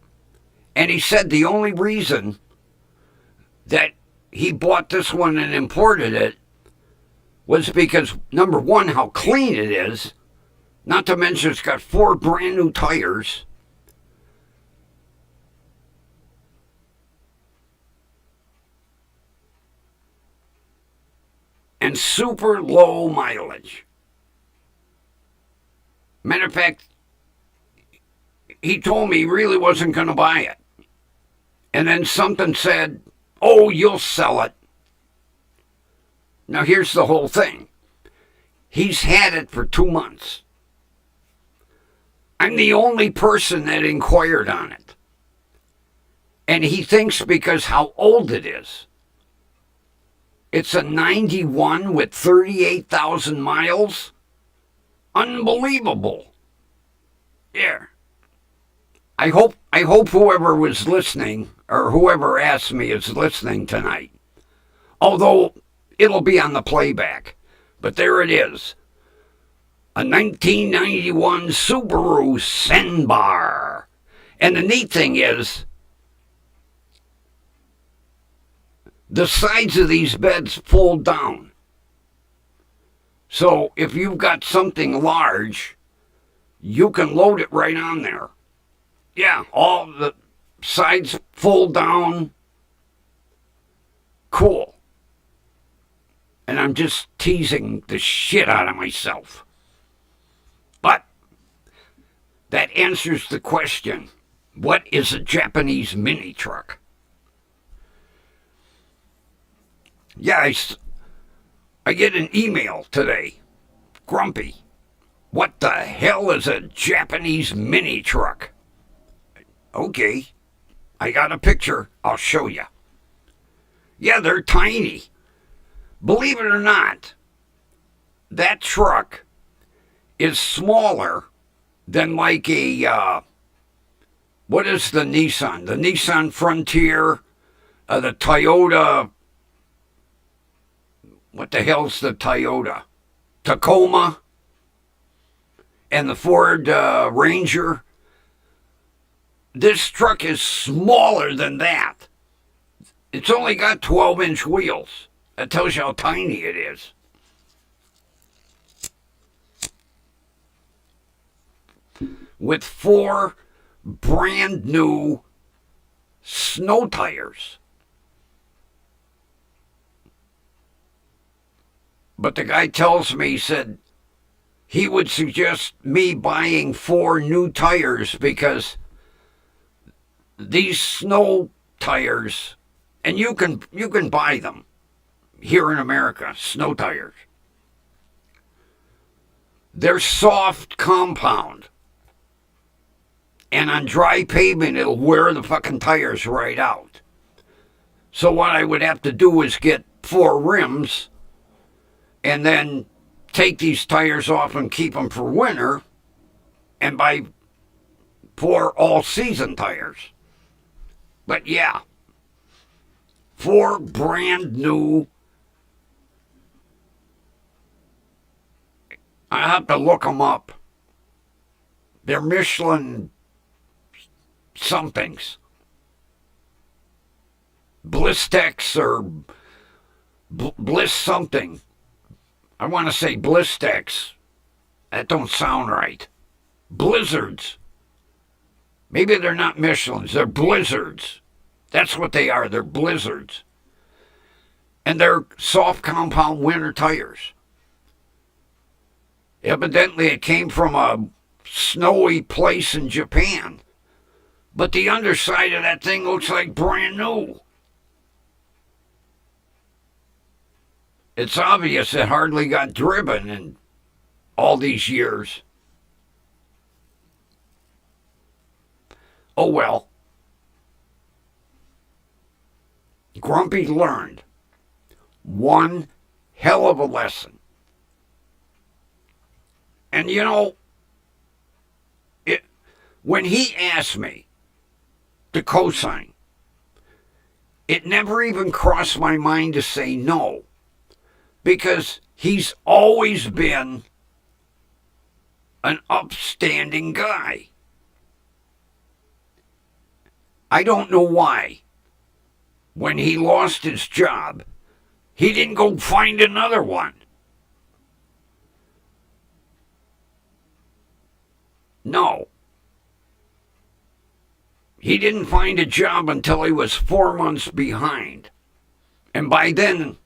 And he said the only reason that he bought this one and imported it was because, number one, how clean it is. Not to mention it's got 4 brand new tires. And super low mileage. Matter of fact, he told me he really wasn't going to buy it. And then something said, oh, you'll sell it. Now here's the whole thing. He's had it for 2 months. I'm the only person that inquired on it. And he thinks because how old it is. It's a 91 with 38,000 miles. Unbelievable. Yeah. I hope whoever was listening, or whoever asked me, is listening tonight. Although it'll be on the playback. But there it is. A 1991 Subaru Senbar. And the neat thing is, the sides of these beds fold down. So if you've got something large, you can load it right on there. Yeah, all the sides fold down. Cool. And I'm just teasing the shit out of myself. But that answers the question, what is a Japanese mini truck? Yeah, I get an email today. Grumpy. What the hell is a Japanese mini truck? Okay, I got a picture. I'll show you. Yeah, they're tiny. Believe it or not, that truck is smaller than like a, what is the Nissan? The Nissan Frontier, the Toyota, what the hell's the Toyota? Tacoma, and the Ford Ranger. This truck is smaller than that. It's only got 12-inch wheels. That tells you how tiny it is. With 4 brand new snow tires. But the guy tells me, he said, he would suggest me buying 4 new tires because these snow tires, and you can buy them here in America, snow tires. They're soft compound. And on dry pavement, it'll wear the fucking tires right out. So what I would have to do is get 4 rims and then take these tires off and keep them for winter and buy 4 all-season tires. But yeah, 4 brand new. I have to look them up. They're Michelin somethings. Blistex or Bliss something. I want to say Blistex. That don't sound right. Blizzards. Maybe they're not Michelins. They're Blizzards. That's what they are. They're Blizzards. And they're soft compound winter tires. Evidently, it came from a snowy place in Japan. But the underside of that thing looks like brand new. It's obvious it hardly got driven in all these years. Oh well. Grumpy learned one hell of a lesson. And you know, when he asked me to co-sign, it never even crossed my mind to say no. Because he's always been an upstanding guy. I don't know why. When he lost his job, he didn't go find another one. No. He didn't find a job until he was 4 months behind. And by then,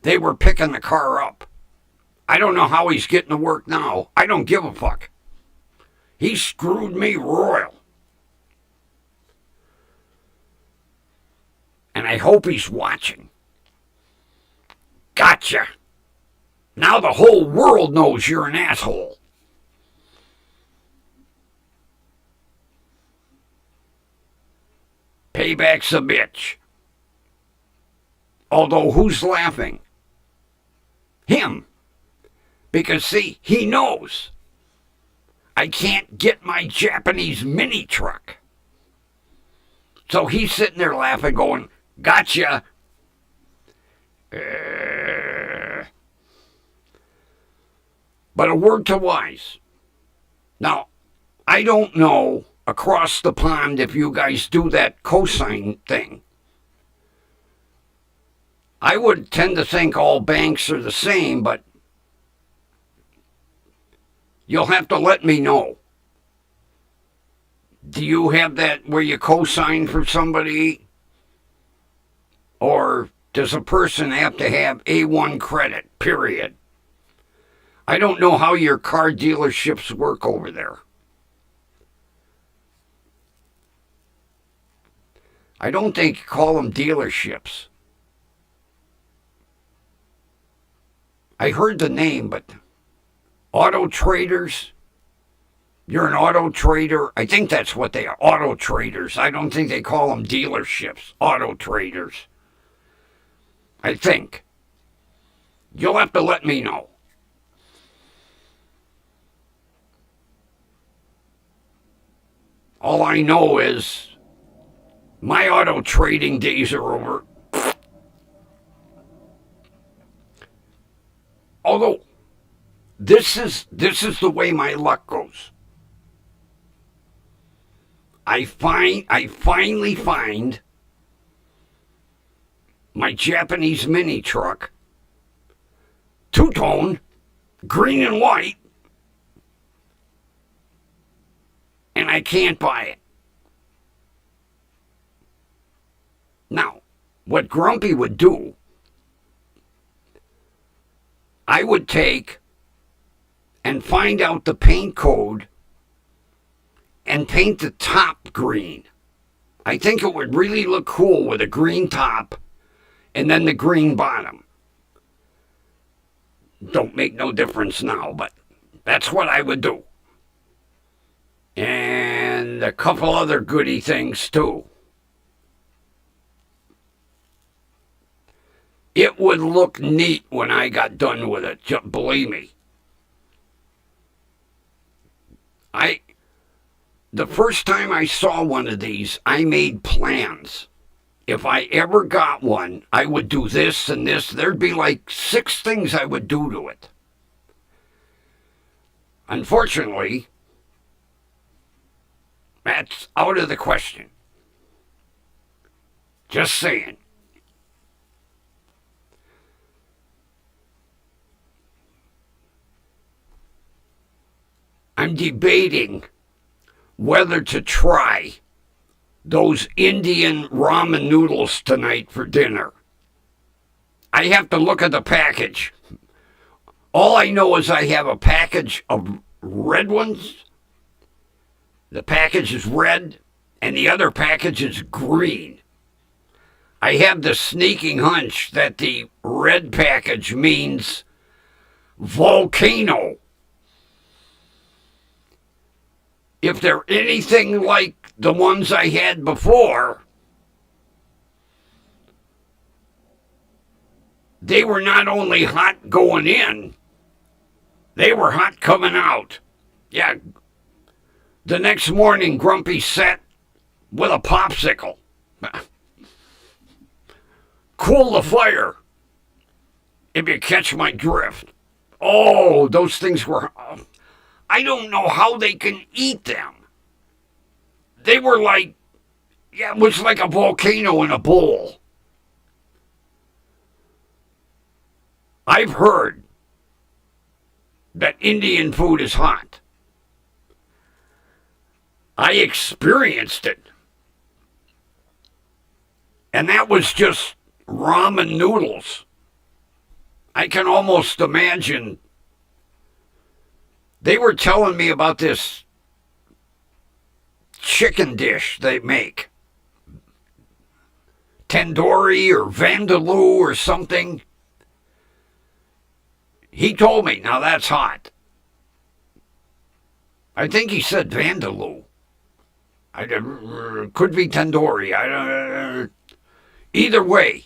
they were picking the car up. I don't know how he's getting to work now. I don't give a fuck. He screwed me royal. And I hope he's watching. Gotcha. Now the whole world knows you're an asshole. Payback's a bitch. Although who's laughing? Him. Because see, he knows I can't get my Japanese mini truck. So he's sitting there laughing going, gotcha. But a word to wise. Now, I don't know across the pond if you guys do that cosign thing. I would tend to think all banks are the same, but you'll have to let me know. Do you have that where you co-sign for somebody? Or does a person have to have A1 credit, period? I don't know how your car dealerships work over there. I don't think you call them dealerships. I heard the name, but auto traders? You're an auto trader? I think that's what they are, auto traders. I don't think they call them dealerships, auto traders. I think. You'll have to let me know. All I know is my auto trading days are over. Although, this is the way my luck goes. I finally find my Japanese mini truck, two-tone, green and white, and I can't buy it. Now, what Grumpy would do, I would take and find out the paint code and paint the top green. I think it would really look cool with a green top and then the green bottom. Don't make no difference now, but That's what I would do. And a couple other goody things too. It would look neat when I got done with it, just believe me. The first time I saw one of these, I made plans. If I ever got one, I would do this and this. There'd be like 6 things I would do to it. Unfortunately, that's out of the question. Just saying. I'm debating whether to try those Indian ramen noodles tonight for dinner. I have to look at the package. All I know is I have a package of red ones. The package is red, and the other package is green. I have the sneaking hunch that the red package means volcano. If they're anything like the ones I had before, they were not only hot going in, they were hot coming out. Yeah, the next morning, Grumpy sat with a popsicle. Cool the fire, if you catch my drift. Oh, those things were... I don't know how they can eat them. They were like... Yeah, it was like a volcano in a bowl. I've heard that Indian food is hot. I experienced it. And that was just ramen noodles. I can almost imagine. They were telling me about this chicken dish they make. Tandoori or vindaloo or something. He told me, now that's hot. I think he said vindaloo. Could be tandoori. Either way,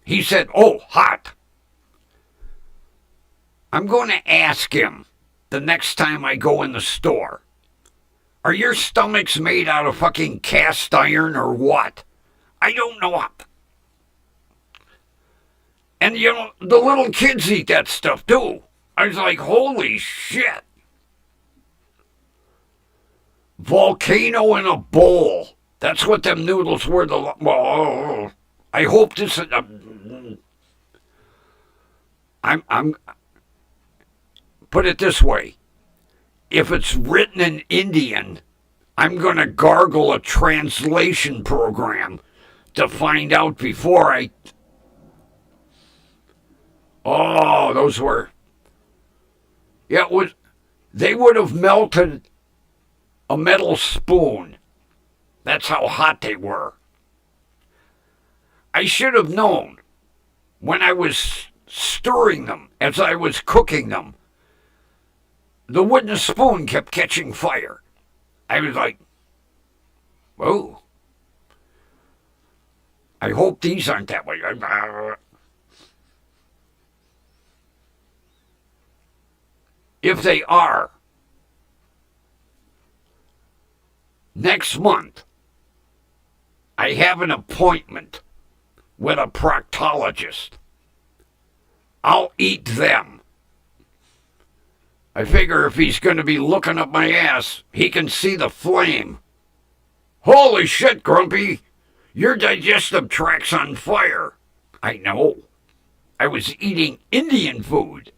he said, oh, hot. I'm going to ask him the next time I go in the store. Are your stomachs made out of fucking cast iron or what? I don't know. And, you know, the little kids eat that stuff, too. I was like, holy shit. Volcano in a bowl. That's what them noodles were. Well, I hope this is... I'm... Put it this way. If it's written in Indian, I'm going to gargle a translation program to find out before I... Oh, those were... Yeah, it was... They would have melted a metal spoon. That's how hot they were. I should have known when I was stirring them, as I was cooking them, the wooden spoon kept catching fire. I was like, whoa. I hope these aren't that way. If they are, next month, I have an appointment with a proctologist. I'll eat them. I figure if he's going to be looking up my ass, he can see the flame. Holy shit, Grumpy! Your digestive tract's on fire. I know. I was eating Indian food.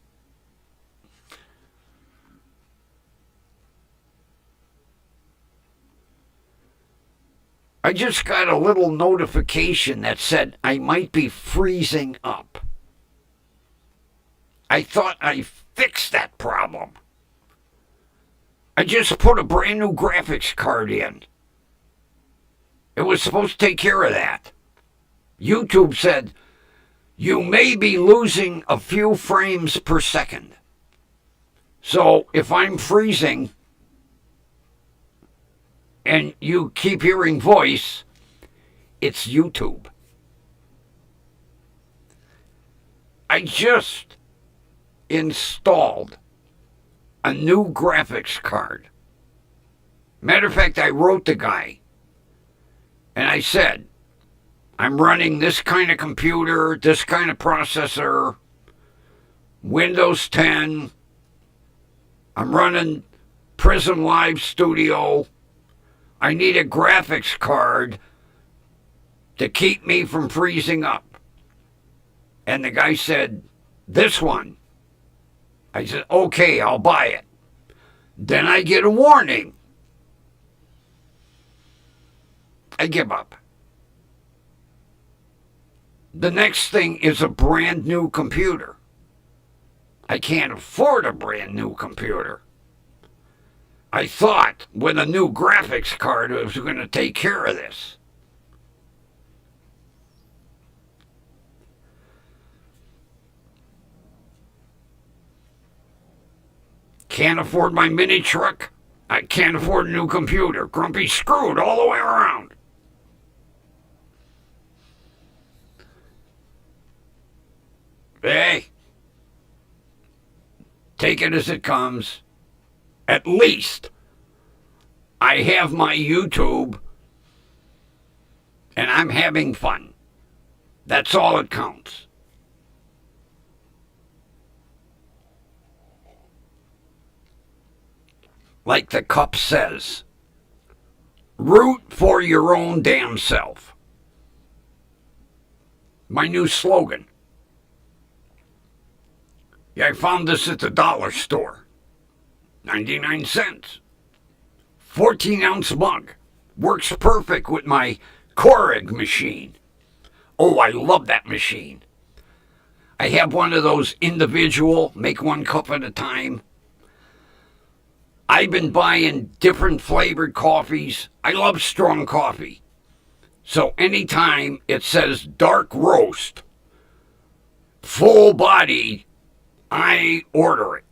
I just got a little notification that said I might be freezing up. I thought I fixed that problem. I just put a brand new graphics card in. It was supposed to take care of that. YouTube said, you may be losing a few frames per second. So if I'm freezing and you keep hearing voice, it's YouTube. I just installed a new graphics card. Matter of fact, I wrote the guy and I said, I'm running this kind of computer, this kind of processor, Windows 10. I'm running Prism Live Studio. I need a graphics card to keep me from freezing up. And the guy said, this one. I said, okay, I'll buy it. Then I get a warning. I give up. The next thing is a brand new computer. I can't afford a brand new computer. I thought with a new graphics card it was going to take care of this. Can't afford my mini truck. I can't afford a new computer. Grumpy screwed all the way around. Hey, take it as it comes. At least I have my YouTube and I'm having fun. That's all that counts. Like the cup says, root for your own damn self. My new slogan. Yeah, I found this at the dollar store. 99 cents. 14-ounce mug. Works perfect with my Keurig machine. Oh, I love that machine. I have one of those individual, make one cup at a time. I've been buying different flavored coffees. I love strong coffee. So anytime it says dark roast, full body, I order it.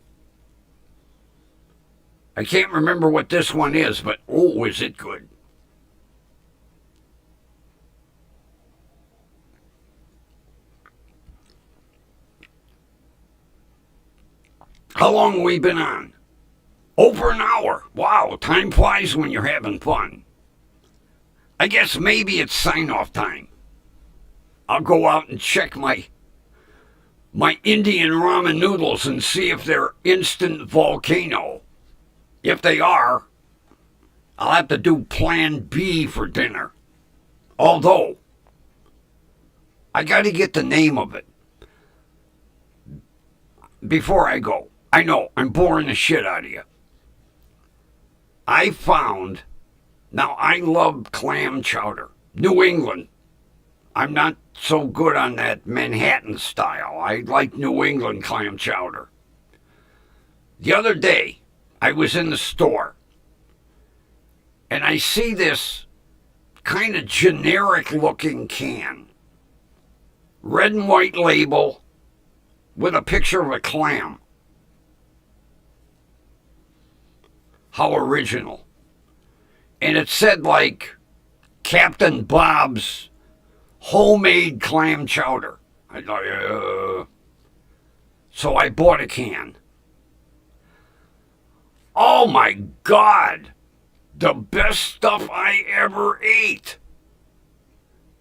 I can't remember what this one is, but oh, is it good. How long have we been on? Over an hour. Wow, time flies when you're having fun. I guess maybe it's sign-off time. I'll go out and check my Indian ramen noodles and see if they're instant volcano. If they are, I'll have to do plan B for dinner. Although, I got to get the name of it before I go. I know, I'm boring the shit out of you. I found, now I love clam chowder. New England. I'm not so good on that Manhattan style. I like New England clam chowder. The other day, I was in the store, and I see this kind of generic looking can. Red and white label with a picture of a clam. How original. And it said like Captain Bob's homemade clam chowder. I thought, so I bought a can. Oh my God! The best stuff I ever ate.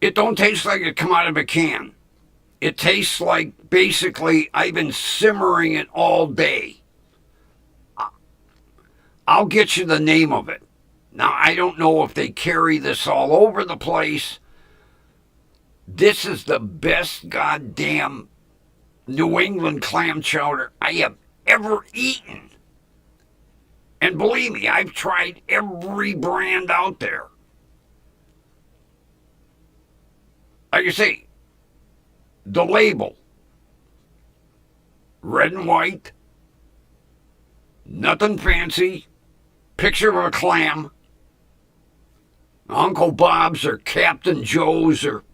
It don't taste like it come out of a can. It tastes like basically I've been simmering it all day. I'll get you the name of it. Now, I don't know if they carry this all over the place. This is the best goddamn New England clam chowder I have ever eaten. And believe me, I've tried every brand out there. Like I say, the label, red and white, nothing fancy, picture of a clam, Uncle Bob's or Captain Joe's or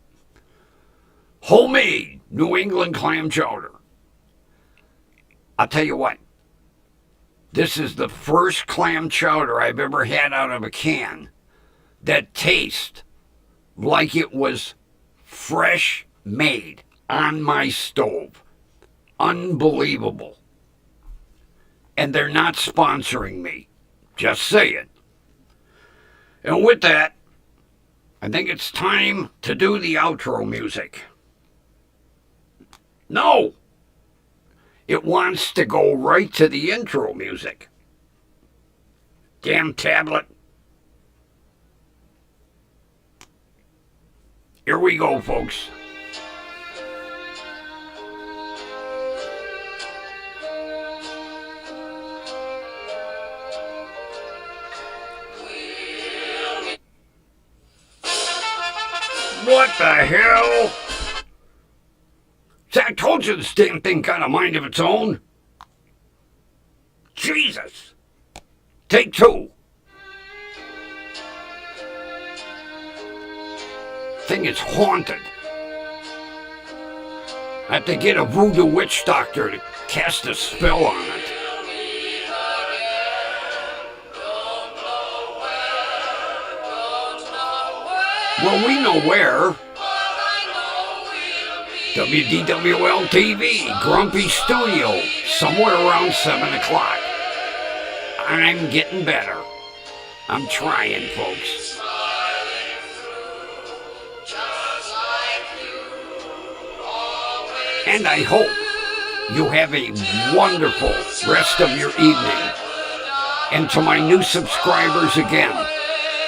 homemade New England clam chowder. I'll tell you what, This is the first clam chowder I've ever had out of a can that tastes like it was fresh made on my stove. Unbelievable. And they're not sponsoring me. Just saying. And with that, I think it's time to do the outro music. No! It wants to go right to the intro music. Damn tablet. Here we go, folks. What the hell? See, I told you this damn thing got a mind of its own. Jesus. Take two. Thing is haunted. I have to get a voodoo witch doctor to cast a spell on it. Well, we know where. WDWL TV, Grumpy Studio, somewhere around 7 o'clock. I'm getting better. I'm trying, folks. And I hope you have a wonderful rest of your evening. And to my new subscribers again,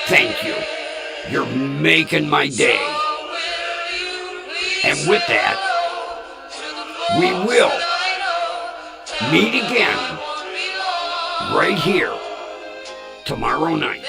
thank you. You're making my day. And with that, we will meet again right here tomorrow night.